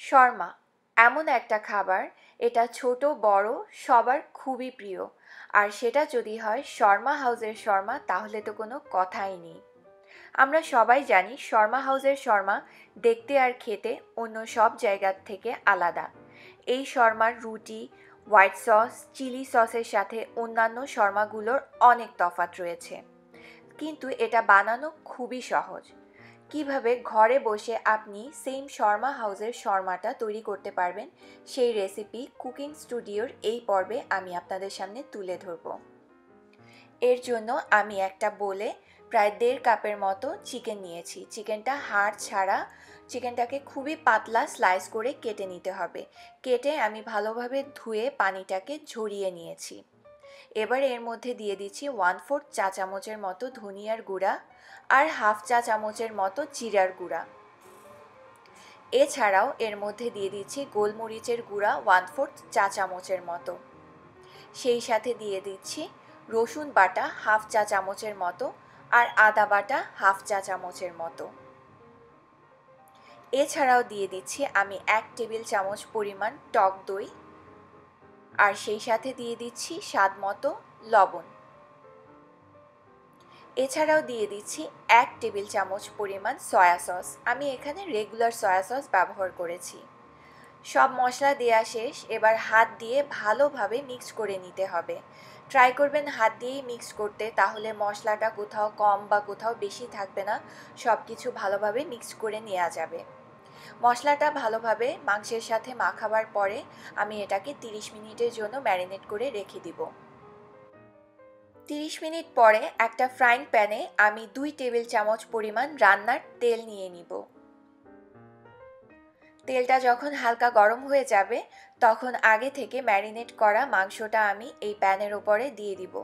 শর্মা এমন একটা খাবার, এটা ছোট বড় সবার খুবই প্রিয়। আর সেটা যদি হয় শর্মা হাউসের শর্মা তাহলে তো কোনো কথাই নেই। আমরা সবাই জানি শর্মা হাউসের শর্মা দেখতে আর খেতে অন্য সব জায়গার থেকে আলাদা। এই শর্মার রুটি, হোয়াইট সস, চিলি সসের সাথে অন্যান্য শর্মাগুলোর অনেক তফাৎ রয়েছে, কিন্তু এটা বানানো খুবই সহজ। কিভাবে ঘরে বসে আপনি সেম শর্মা হাউসের শর্মাটা তৈরি করতে পারবেন, সেই রেসিপি কুকিং স্টুডিওর এই পর্বে আমি আপনাদের সামনে তুলে ধরব। এর জন্য আমি একটা বোলে প্রায় 1.5 কাপের মতো চিকেন নিয়েছি। চিকেনটা হাড় ছাড়া, চিকেনটাকে খুবই পাতলা স্লাইস করে কেটে নিতে হবে। কেটে আমি ভালোভাবে ধুয়ে পানিটাকে ঝরিয়ে নিয়েছি। এবার এর মধ্যে দিয়ে দিচ্ছি 1/4 চা চামচের মতো ধনিয়ার গুঁড়া আর 1/2 চা চামচের মতো জিরার গুঁড়া। এছাড়াও এর মধ্যে দিয়ে দিচ্ছি গোলমরিচের গুঁড়া 1/4 চা চামচের মতো। সেই সাথে দিয়ে দিচ্ছি রসুন বাটা 1/2 চা চামচের মতো আর আদা বাটা 1/2 চা চামচের মতো। এছাড়াও দিয়ে দিচ্ছি আমি 1 টেবিল চামচ পরিমাণ টক দই আর সেই সাথে দিয়ে দিচ্ছি স্বাদ মতো লবণ। এছাড়াও দিয়ে দিচ্ছি 1 টেবিল চামচ পরিমাণ সয়া সস। আমি এখানে রেগুলার সয়া সস ব্যবহার করেছি। সব মশলা দেওয়া শেষ, এবার হাত দিয়ে ভালোভাবে মিক্স করে নিতে হবে। ট্রাই করবেন হাত দিয়েই মিক্স করতে, তাহলে মশলাটা কোথাও কম বা কোথাও বেশি থাকবে না, সব কিছু ভালোভাবে মিক্স করে নেওয়া যাবে। মশলাটা ভালোভাবে মাংসের সাথে মাখাবার পরে আমি এটাকে 30 মিনিটের জন্য ম্যারিনেট করে রেখে দিব। 30 মিনিট পরে একটা ফ্রাইং প্যানে আমি 2 টেবিল চামচ পরিমাণ রান্নার তেল নিয়ে নিব। তেলটা যখন হালকা গরম হয়ে যাবে তখন আগে থেকে ম্যারিনেট করা মাংসটা আমি এই প্যানের ওপরে দিয়ে দিব।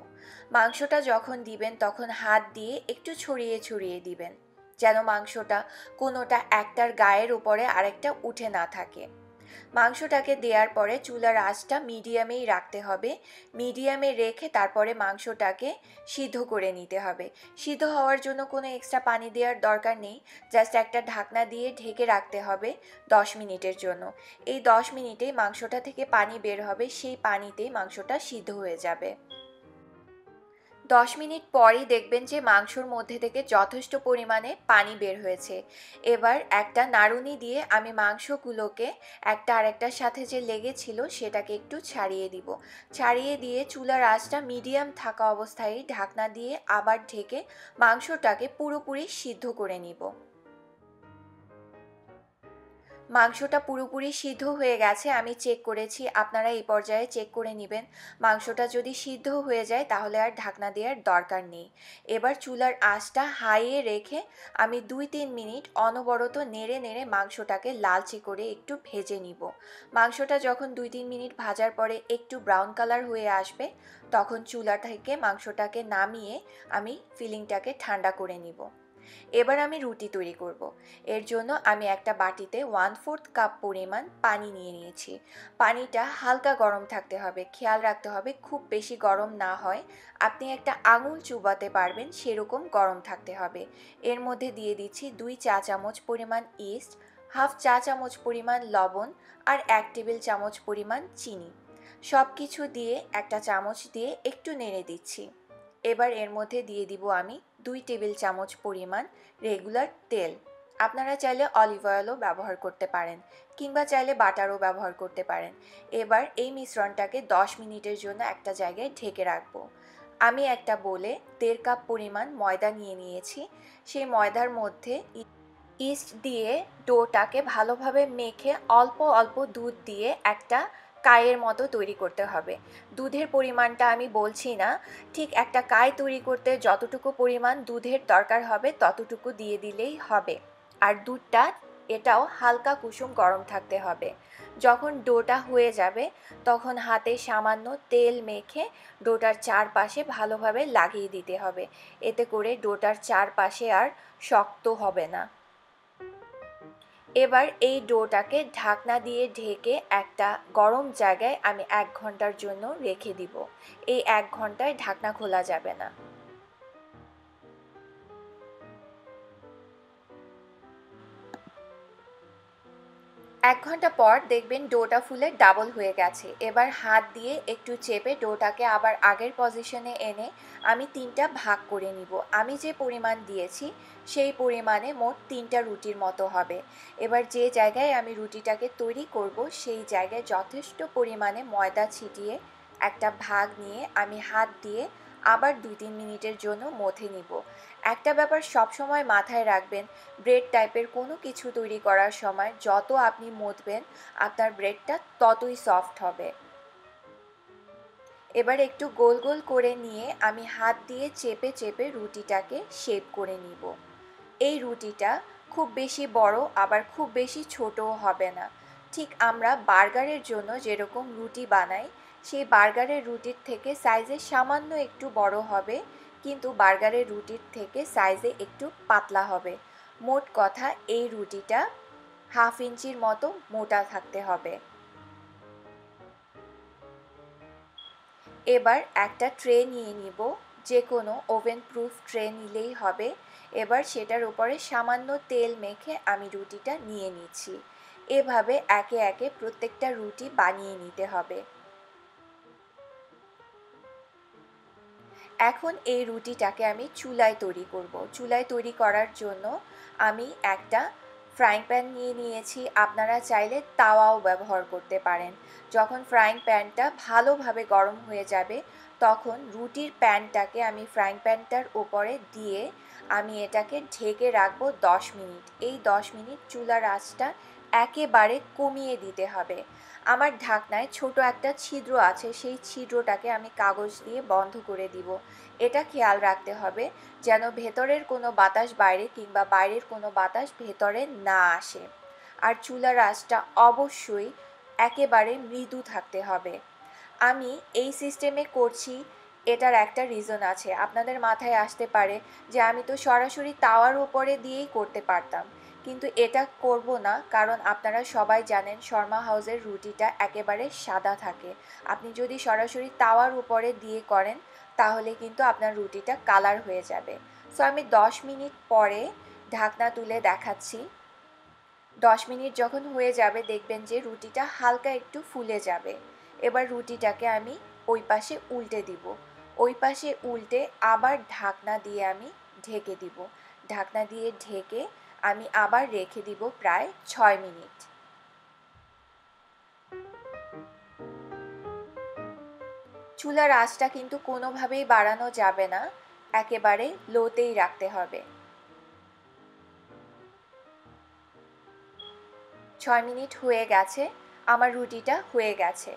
মাংসটা যখন দিবেন তখন হাত দিয়ে একটু ছড়িয়ে ছড়িয়ে দিবেন, যেন মাংসটা কোনোটা একটার গায়ের উপরে আরেকটা উঠে না থাকে। মাংসটাকে দেওয়ার পরে চুলার আঁচটা মিডিয়ামেই রাখতে হবে। মিডিয়ামে রেখে তারপরে মাংসটাকে সিদ্ধ করে নিতে হবে। সিদ্ধ হওয়ার জন্য কোনো এক্সট্রা পানি দেওয়ার দরকার নেই, জাস্ট একটা ঢাকনা দিয়ে ঢেকে রাখতে হবে 10 মিনিটের জন্য। এই 10 মিনিটে মাংসটা থেকে পানি বের হবে, সেই পানিতেই মাংসটা সিদ্ধ হয়ে যাবে। 10 মিনিট পরই দেখবেন যে মাংসর মধ্যে থেকে যথেষ্ট পরিমাণে পানি বের হয়েছে। এবার একটা নাড়ুনি দিয়ে আমি মাংসগুলোকে একটা আরেকটার সাথে যে লেগেছিল সেটাকে একটু ছাড়িয়ে দিব। ছাড়িয়ে দিয়ে চুলার আঁচটা মিডিয়াম থাকা অবস্থায় ঢাকনা দিয়ে আবার ঢেকে মাংসটাকে পুরোপুরি সিদ্ধ করে নিব। মাংসটা পুরোপুরি সিদ্ধ হয়ে গেছে, আমি চেক করেছি, আপনারা এই পর্যায়ে চেক করে নেবেন। মাংসটা যদি সিদ্ধ হয়ে যায় তাহলে আর ঢাকনা দেওয়ার দরকার নেই। এবার চুলার আঁচটা হাইয়ে রেখে আমি 2-3 মিনিট অনবরত নেড়ে নেড়ে মাংসটাকে লালচে করে একটু ভেজে নিব। মাংসটা যখন 2-3 মিনিট ভাজার পরে একটু ব্রাউন কালার হয়ে আসবে তখন চুলা থেকে মাংসটাকে নামিয়ে আমি ফিলিংটাকে ঠান্ডা করে নিব। এবার আমি রুটি তৈরি করব। এর জন্য আমি একটা বাটিতে 1/4 কাপ পরিমাণ পানি নিয়ে নিয়েছি। পানিটা হালকা গরম থাকতে হবে, খেয়াল রাখতে হবে খুব বেশি গরম না হয়, আপনি একটা আঙুল চুবাতে পারবেন সেরকম গরম থাকতে হবে। এর মধ্যে দিয়ে দিচ্ছি 2 চা চামচ পরিমাণ ইস্ট, 1/2 চা চামচ পরিমাণ লবণ আর 1 টেবিল চামচ পরিমাণ চিনি। সব কিছু দিয়ে একটা চামচ দিয়ে একটু নেড়ে দিচ্ছি। এবার এর মধ্যে দিয়ে দিব আমি 2 টেবিল চামচ পরিমাণ রেগুলার তেল। আপনারা চাইলে অলিভ অয়েলও ব্যবহার করতে পারেন, কিংবা চাইলে বাটারও ব্যবহার করতে পারেন। এবার এই মিশ্রণটাকে 10 মিনিটের জন্য একটা জায়গায় ঢেকে রাখবো। আমি একটা বোলে 1.5 কাপ পরিমাণ ময়দা নিয়ে নিয়েছি। সেই ময়দার মধ্যে ইস্ট দিয়ে ডোটাকে ভালোভাবে মেখে অল্প অল্প দুধ দিয়ে একটা কায়ের মতো তৈরি করতে হবে। দুধের পরিমাণটা আমি বলছি না, ঠিক একটা কায় তৈরি করতে যতটুকু পরিমাণ দুধের দরকার হবে ততটুকু দিয়ে দিলেই হবে। আর দুধটা এটাও হালকা কুসুম গরম থাকতে হবে। যখন ডোটা হয়ে যাবে তখন হাতে সামান্য তেল মেখে ডোটার চারপাশে ভালোভাবে লাগিয়ে দিতে হবে। এতে করে ডোটার চারপাশে আর শক্ত হবে না। এবার এই ডোটাকে ঢাকনা দিয়ে ঢেকে একটা গরম জায়গায় আমি 1 ঘন্টার জন্য রেখে দিব। এই 1 ঘন্টায় ঢাকনা খোলা যাবে না। 1 ঘন্টা পর দেখবেন ডোটা ফুলে ডাবল হয়ে গেছে। এবার হাত দিয়ে একটু চেপে ডোটাকে আবার আগের পজিশনে এনে আমি 3টা ভাগ করে নিব। আমি যে পরিমাণ দিয়েছি সেই পরিমাণে মোট 3টা রুটির মতো হবে। এবার যে জায়গায় আমি রুটিটাকে তৈরি করব সেই জায়গায় যথেষ্ট পরিমাণে ময়দা ছিটিয়ে একটা ভাগ নিয়ে আমি হাত দিয়ে আবার 2-3 মিনিটের জন্য মথে নিব। একটা ব্যাপার সবসময় মাথায় রাখবেন, ব্রেড টাইপের কোনো কিছু তৈরি করার সময় যত আপনি মথবেন আপনার ব্রেডটা ততই সফট হবে। এবার একটু গোল গোল করে নিয়ে আমি হাত দিয়ে চেপে চেপে রুটিটাকে শেপ করে নিব। এই রুটিটা খুব বেশি বড় আবার খুব বেশি ছোটও হবে না। ঠিক আমরা বার্গারের জন্য যেরকম রুটি বানাই সেই বার্গারের রুটির থেকে সাইজে সামান্য একটু বড় হবে, কিন্তু বার্গারের রুটির থেকে সাইজে একটু পাতলা হবে। মোট কথা এই রুটিটা 1/2 ইঞ্চির মতো মোটা থাকতে হবে। এবার একটা ট্রে নিয়ে নিব, যে কোনো ওভেন প্রুফ ট্রে নিলেই হবে। এবার সেটার উপরে সামান্য তেল মেখে আমি রুটিটা নিয়ে নিচ্ছি। এভাবে একে একে প্রত্যেকটা রুটি বানিয়ে নিতে হবে। এখন এই রুটিটাকে আমি চুলায় তৈরি করব। চুলায় তৈরি করার জন্য আমি একটা ফ্রাইং প্যান নিয়ে নিয়েছি। আপনারা চাইলে তাওয়াও ব্যবহার করতে পারেন। যখন ফ্রাইং প্যানটা ভালোভাবে গরম হয়ে যাবে তখন রুটির প্যানটাকে আমি ফ্রাইং প্যানটার উপরে দিয়ে আমি এটাকে ঢেকে রাখবো 10 মিনিট। এই 10 মিনিট চুলার আঁচটা একেবারে কমিয়ে দিতে হবে। আমার ঢাকনায় ছোট একটা ছিদ্র আছে, সেই ছিদ্রটাকে আমি কাগজ দিয়ে বন্ধ করে দিব। এটা খেয়াল রাখতে হবে যেন ভেতরের কোনো বাতাস বাইরে কিংবা বাইরের কোনো বাতাস ভেতরে না আসে। আর চুলার আঁচটা অবশ্যই একেবারে মৃদু থাকতে হবে। আমি এই সিস্টেমে করছি, এটার একটা রিজন আছে। আপনাদের মাথায় আসতে পারে যে আমি তো সরাসরি তাওয়ার উপরে দিয়েই করতে পারতাম, কিন্তু এটা করব না, কারণ আপনারা সবাই জানেন শর্মা হাউসের রুটিটা একেবারে সাদা থাকে। আপনি যদি সরাসরি তাওয়ার উপরে দিয়ে করেন তাহলে কিন্তু আপনার রুটিটা কালার হয়ে যাবে। সো আমি 10 মিনিট পরে ঢাকনা তুলে দেখাচ্ছি। 10 মিনিট যখন হয়ে যাবে দেখবেন যে রুটিটা হালকা একটু ফুলে যাবে। এবার রুটিটাকে আমি ওই পাশে উল্টে দিব। ওই পাশে উল্টে আবার ঢাকনা দিয়ে আমি ঢেকে দিব। ঢাকনা দিয়ে ঢেকে আমি আবার রেখে দিব প্রায় 6 মিনিট। চুলার আঁচটা কিন্তু কোনোভাবেই বাড়ানো যাবে না, একেবারে লোতেই রাখতে হবে। 6 মিনিট হয়ে গেছে, আমার রুটিটা হয়ে গেছে।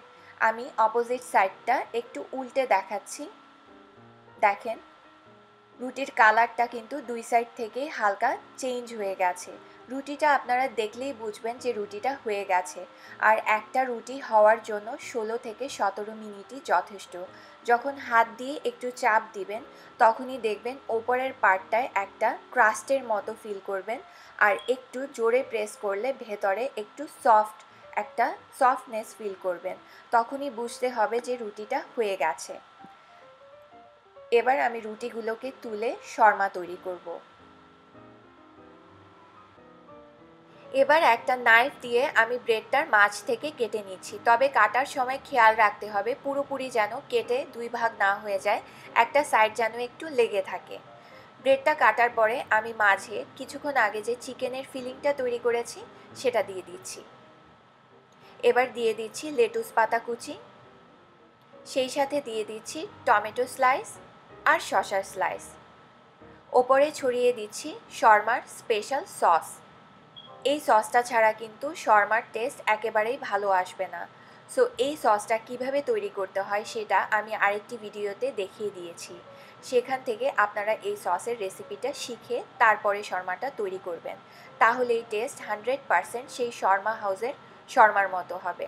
আমি অপোজিট সাইডটা একটু উল্টে দেখাচ্ছি। দেখেন রুটির কালারটা কিন্তু দুই সাইড থেকে হালকা চেঞ্জ হয়ে গেছে। রুটিটা আপনারা দেখলেই বুঝবেন যে রুটিটা হয়ে গেছে। আর একটা রুটি হওয়ার জন্য 16 থেকে 17 মিনিটই যথেষ্ট। যখন হাত দিয়ে একটু চাপ দিবেন তখনই দেখবেন ওপরের পার্টটায় একটা ক্রাস্টের মতো ফিল করবেন, আর একটু জোরে প্রেস করলে ভেতরে একটু একটা সফটনেস ফিল করবেন। তখনই বুঝতে হবে যে রুটিটা হয়ে গেছে। এবার আমি রুটিগুলোকে তুলে শর্মা তৈরি করব। এবার একটা নাইফ দিয়ে আমি ব্রেডটার মাঝ থেকে কেটে নিচ্ছি, তবে কাটার সময় খেয়াল রাখতে হবে পুরোপুরি যেন কেটে দুই ভাগ না হয়ে যায়, একটা সাইড যেন একটু লেগে থাকে। ব্রেডটা কাটার পরে আমি মাঝে কিছুক্ষণ আগে যে চিকেনের ফিলিংটা তৈরি করেছি সেটা দিয়ে দিচ্ছি। এবার দিয়ে দিচ্ছি লেটুস পাতা কুচি, সেই সাথে দিয়ে দিচ্ছি টমেটো স্লাইস আর শসার স্লাইস। ওপরে ছড়িয়ে দিচ্ছি শর্মার স্পেশাল সস। এই সসটা ছাড়া কিন্তু শর্মার টেস্ট একেবারেই ভালো আসবে না। সো এই সসটা কিভাবে তৈরি করতে হয় সেটা আমি আরেকটি ভিডিওতে দেখিয়ে দিয়েছি। সেখান থেকে আপনারা এই সসের রেসিপিটা শিখে তারপরে শর্মাটা তৈরি করবেন, তাহলেই টেস্ট 100% সেই শর্মা হাউসের শর্মার মতো হবে।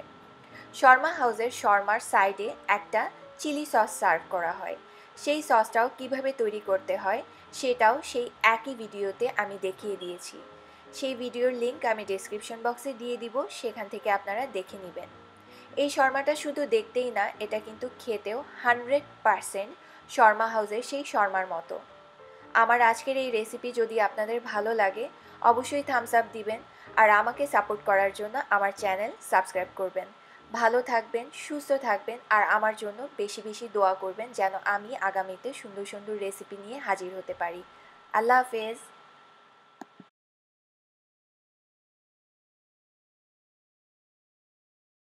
শর্মা হাউসের শর্মার সাইডে একটা চিলি সস সার্ভ করা হয়। সেই সসটাও কিভাবে তৈরি করতে হয় সেটাও সেই একই ভিডিওতে আমি দেখিয়ে দিয়েছি। সেই ভিডিওর লিংক আমি ডেসক্রিপশন বক্সে দিয়ে দিব, সেখান থেকে আপনারা দেখে নেবেন। এই শর্মাটা শুধু দেখতেই না, এটা কিন্তু খেতেও 100% শর্মা হাউসের সেই শর্মার মতো। আমার আজকের এই রেসিপি যদি আপনাদের ভালো লাগে অবশ্যই থামস আপ দিবেন। আর আমাকে সাপোর্ট করার জন্য আমার চ্যানেল সাবস্ক্রাইব করবেন। ভালো থাকবেন, সুস্থ থাকবেন, আর আমার জন্য বেশি বেশি দোয়া করবেন যেন আমি আগামীতে সুন্দর সুন্দর রেসিপি নিয়ে হাজির হতে পারি। আল্লাহ হাফেজ।